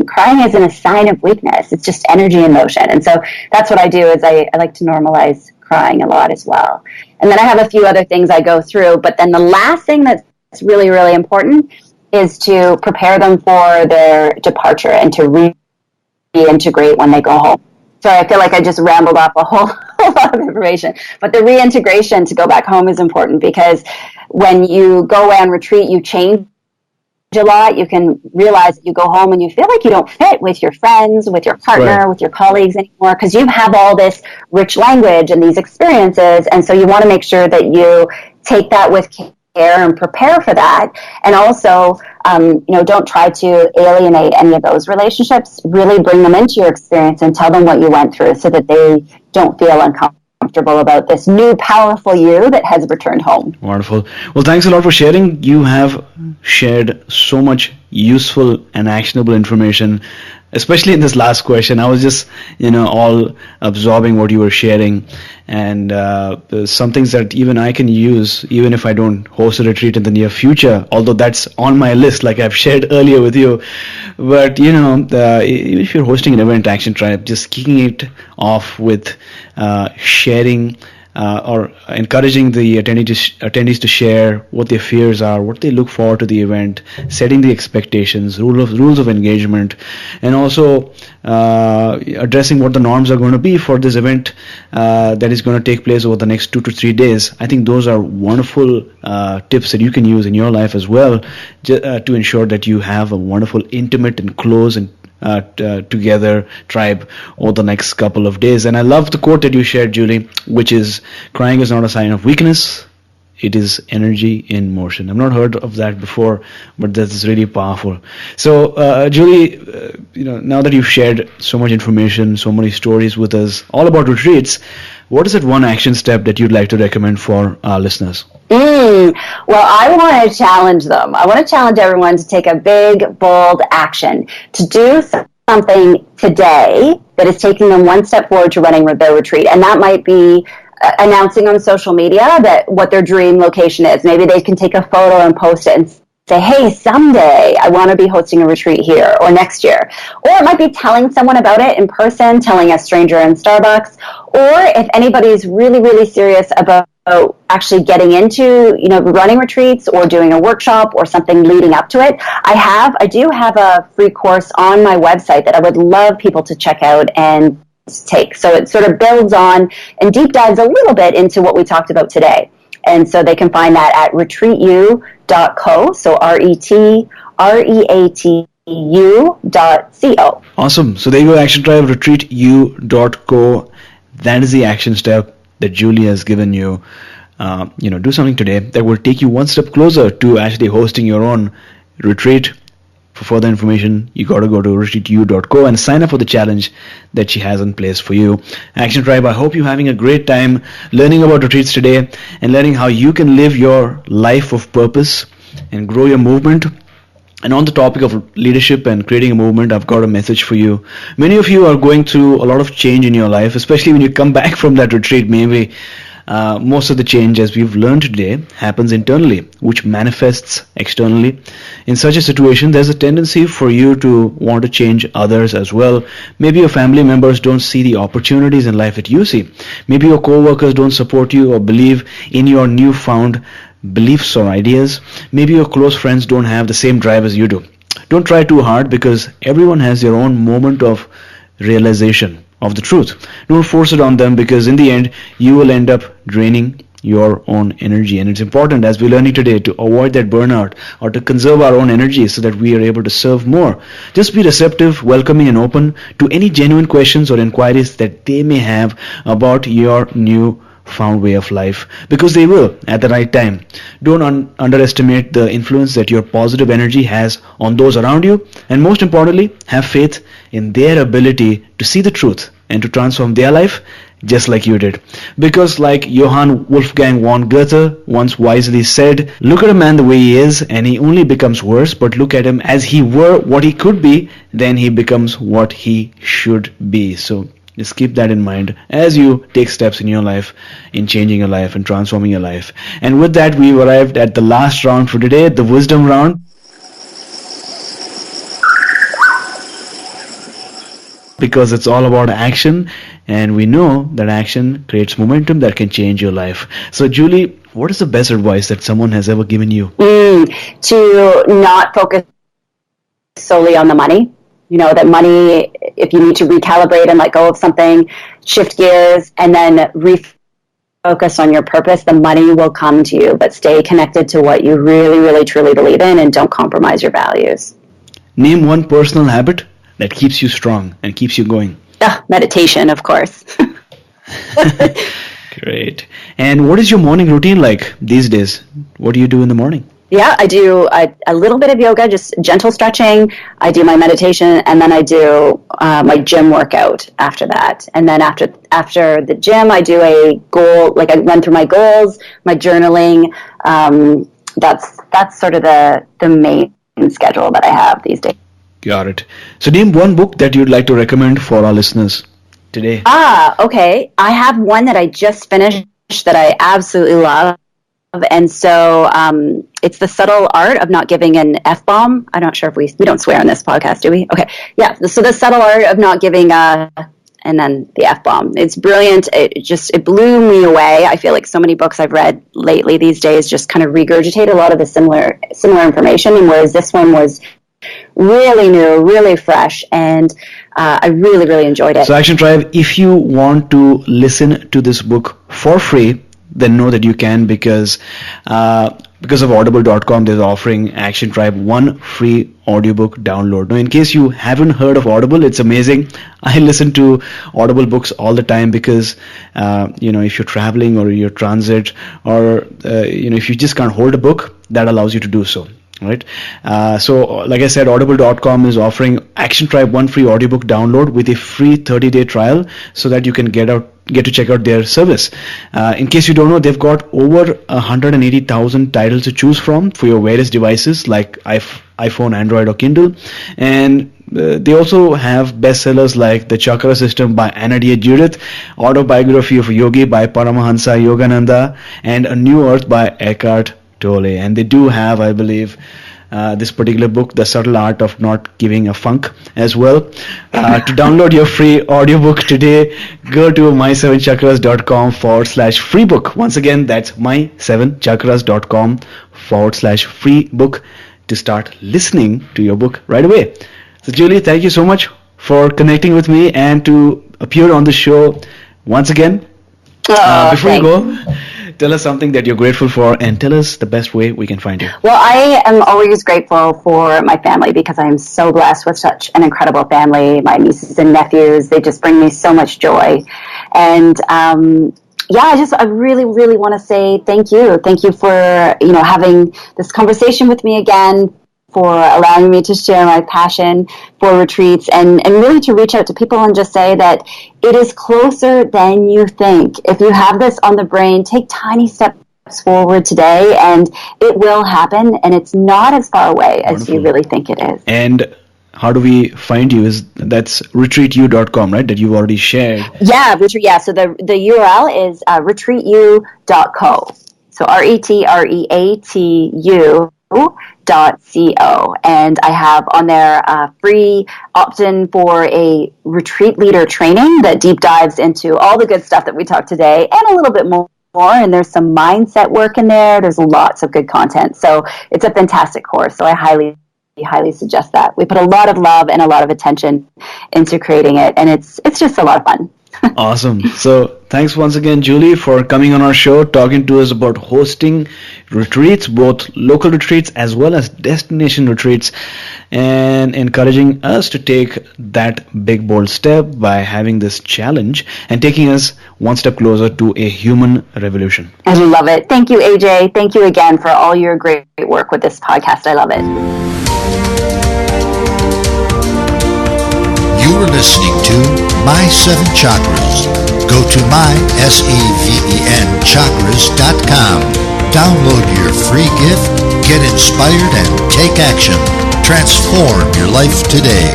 Crying isn't a sign of weakness. It's just energy and motion. And so that's what I do is I like to normalize crying a lot as well. And then I have a few other things I go through. But then the last thing that's really, really important is to prepare them for their departure and to reintegrate when they go home. Sorry, I feel like I just rambled off a whole lot of information. But the reintegration to go back home is important because when you go away on retreat, you change a lot. You can realize that you go home and you feel like you don't fit with your friends, with your partner, with your colleagues anymore because you have all this rich language and these experiences. And so you want to make sure that you take that with care and prepare for that. And also, don't try to alienate any of those relationships. Really bring them into your experience and tell them what you went through so that they don't feel uncomfortable about this new powerful you that has returned home. Wonderful. Well, thanks a lot for sharing. You have shared so much useful and actionable information, especially in this last question. I was just, all absorbing what you were sharing, and some things that even I can use, even if I don't host a retreat in the near future, although that's on my list, like I've shared earlier with you. But, even if you're hosting an event, Action Tribe, just kicking it off with sharing or encouraging the attendees to share what their fears are, what they look for to the event, setting the expectations, rules of engagement, and also addressing what the norms are going to be for this event that is going to take place over the next 2 to 3 days. I think those are wonderful tips that you can use in your life as well to ensure that you have a wonderful, intimate and close and together tribe over the next couple of days. And I love the quote that you shared, Julie, which is, crying is not a sign of weakness, it is energy in motion. I've not heard of that before, but that is really powerful. So Julie, now that you've shared so much information, so many stories with us all about retreats, what is that one action step that you'd like to recommend for our listeners? Well, I want to challenge them. I want to challenge everyone to take a big, bold action, to do something today that is taking them one step forward to running their retreat. And that might be announcing on social media that what their dream location is. Maybe they can take a photo and post it and say, hey, someday I want to be hosting a retreat here or next year. Or it might be telling someone about it in person, telling a stranger in Starbucks. Or if anybody's really, really serious about actually getting into, running retreats or doing a workshop or something leading up to it, I do have a free course on my website that I would love people to check out and take. So it sort of builds on and deep dives a little bit into what we talked about today. And so they can find that at retreatu.co. So retreatu.co. Awesome. So there you go, Action Tribe, retreatu.co. That is the action step that Julie has given you. Do something today that will take you one step closer to actually hosting your own retreat. For further information, you got to go to retreatu.co and sign up for the challenge that she has in place for you. Action Tribe, I hope you're having a great time learning about retreats today and learning how you can live your life of purpose and grow your movement. And on the topic of leadership and creating a movement, I've got a message for you. Many of you are going through a lot of change in your life, especially when you come back from that retreat. Maybe most of the change, as we've learned today, happens internally, which manifests externally. In such a situation, there's a tendency for you to want to change others as well. Maybe your family members don't see the opportunities in life that you see. Maybe your co-workers don't support you or believe in your newfound beliefs or ideas. Maybe your close friends don't have the same drive as you do. Don't try too hard, because everyone has their own moment of realization of the truth. Don't force it on them, because in the end you will end up draining your own energy. And it's important, as we're learning today, to avoid that burnout or to conserve our own energy so that we are able to serve more. Just be receptive, welcoming and open to any genuine questions or inquiries that they may have about your new found way of life, because they will at the right time. Don't underestimate the influence that your positive energy has on those around you, and most importantly, have faith in their ability to see the truth and to transform their life just like you did. Because like Johann Wolfgang von Goethe once wisely said, look at a man the way he is and he only becomes worse, but look at him as he were what he could be, then he becomes what he should be. So just keep that in mind as you take steps in your life, in changing your life and transforming your life. And with that, we've arrived at the last round for today, the wisdom round. Because it's all about action, and we know that action creates momentum that can change your life. So Julie, what is the best advice that someone has ever given you? To not focus solely on the money. You know, that money, if you need to recalibrate and let go of something, shift gears, and then refocus on your purpose, the money will come to you. But stay connected to what you really, really, truly believe in, and don't compromise your values. Name one personal habit that keeps you strong and keeps you going. Meditation, of course. Great. And what is your morning routine like these days? What do you do in the morning? Yeah, I do a little bit of yoga, just gentle stretching. I do my meditation, and then I do my gym workout after that. And then after the gym, I do a goal, like I run through my goals, my journaling. That's sort of the main schedule that I have these days. Got it. So name one book that you'd like to recommend for our listeners today. Okay. I have one that I just finished that I absolutely love. And so it's The Subtle Art of Not Giving an F-Bomb. I'm not sure if we don't swear on this podcast, do we? Okay. Yeah. So The Subtle Art of Not Giving and then the F-Bomb. It's brilliant. It blew me away. I feel like so many books I've read lately these days just kind of regurgitate a lot of the similar information, and whereas this one was really new, really fresh, and I really, really enjoyed it. So Action Tribe, if you want to listen to this book for free, then know that you can, because of audible.com, they're offering Action Tribe one free audiobook download. Now, in case you haven't heard of Audible, it's amazing. I listen to Audible books all the time because, if you're traveling or you're transit or, if you just can't hold a book, that allows you to do so. Right. So like I said, audible.com is offering Action Tribe one free audiobook download with a free 30-day trial so that you can get to check out their service. In case you don't know, they've got over 180,000 titles to choose from for your various devices like iPhone, Android or Kindle. And they also have bestsellers like The Chakra System by Anna Judith, Autobiography of Yogi by Paramahansa Yogananda, and A New Earth by Eckhart Tolle. And they do have, I believe, this particular book, The Subtle Art of Not Giving a Funk, as well. To download your free audiobook today, go to my7chakras.com/free book. Once again, that's my7chakras.com/free book to start listening to your book right away. So Julie, thank you so much for connecting with me and to appear on the show once again. Before you go, tell us something that you're grateful for, and tell us the best way we can find you. Well, I am always grateful for my family because I am so blessed with such an incredible family. My nieces and nephews, they just bring me so much joy. And I really, really want to say thank you. Thank you for, having this conversation with me again. for allowing me to share my passion for retreats and really to reach out to people and just say that it is closer than you think. If you have this on the brain, take tiny steps forward today and it will happen, and it's not as far away as you really think it is. And how do we find you? That's retreatu.com, right? That you've already shared. Yeah, so the URL is retreatu.co. So retreatu.co, and I have on there a free opt-in for a retreat leader training that deep dives into all the good stuff that we talked today and a little bit more, and there's some mindset work in there. There's lots of good content, so it's a fantastic course. So I highly suggest that. We put a lot of love and a lot of attention into creating it, and it's just a lot of fun. Awesome. So thanks once again, Julie, for coming on our show, talking to us about hosting retreats, both local retreats as well as destination retreats, and encouraging us to take that big, bold step by having this challenge and taking us one step closer to a human revolution. I love it. Thank you, AJ. Thank you again for all your great work with this podcast. I love it. You are listening to My Seven Chakras. Go to mysevenchakras.com. Download your free gift, get inspired, and take action. Transform your life today.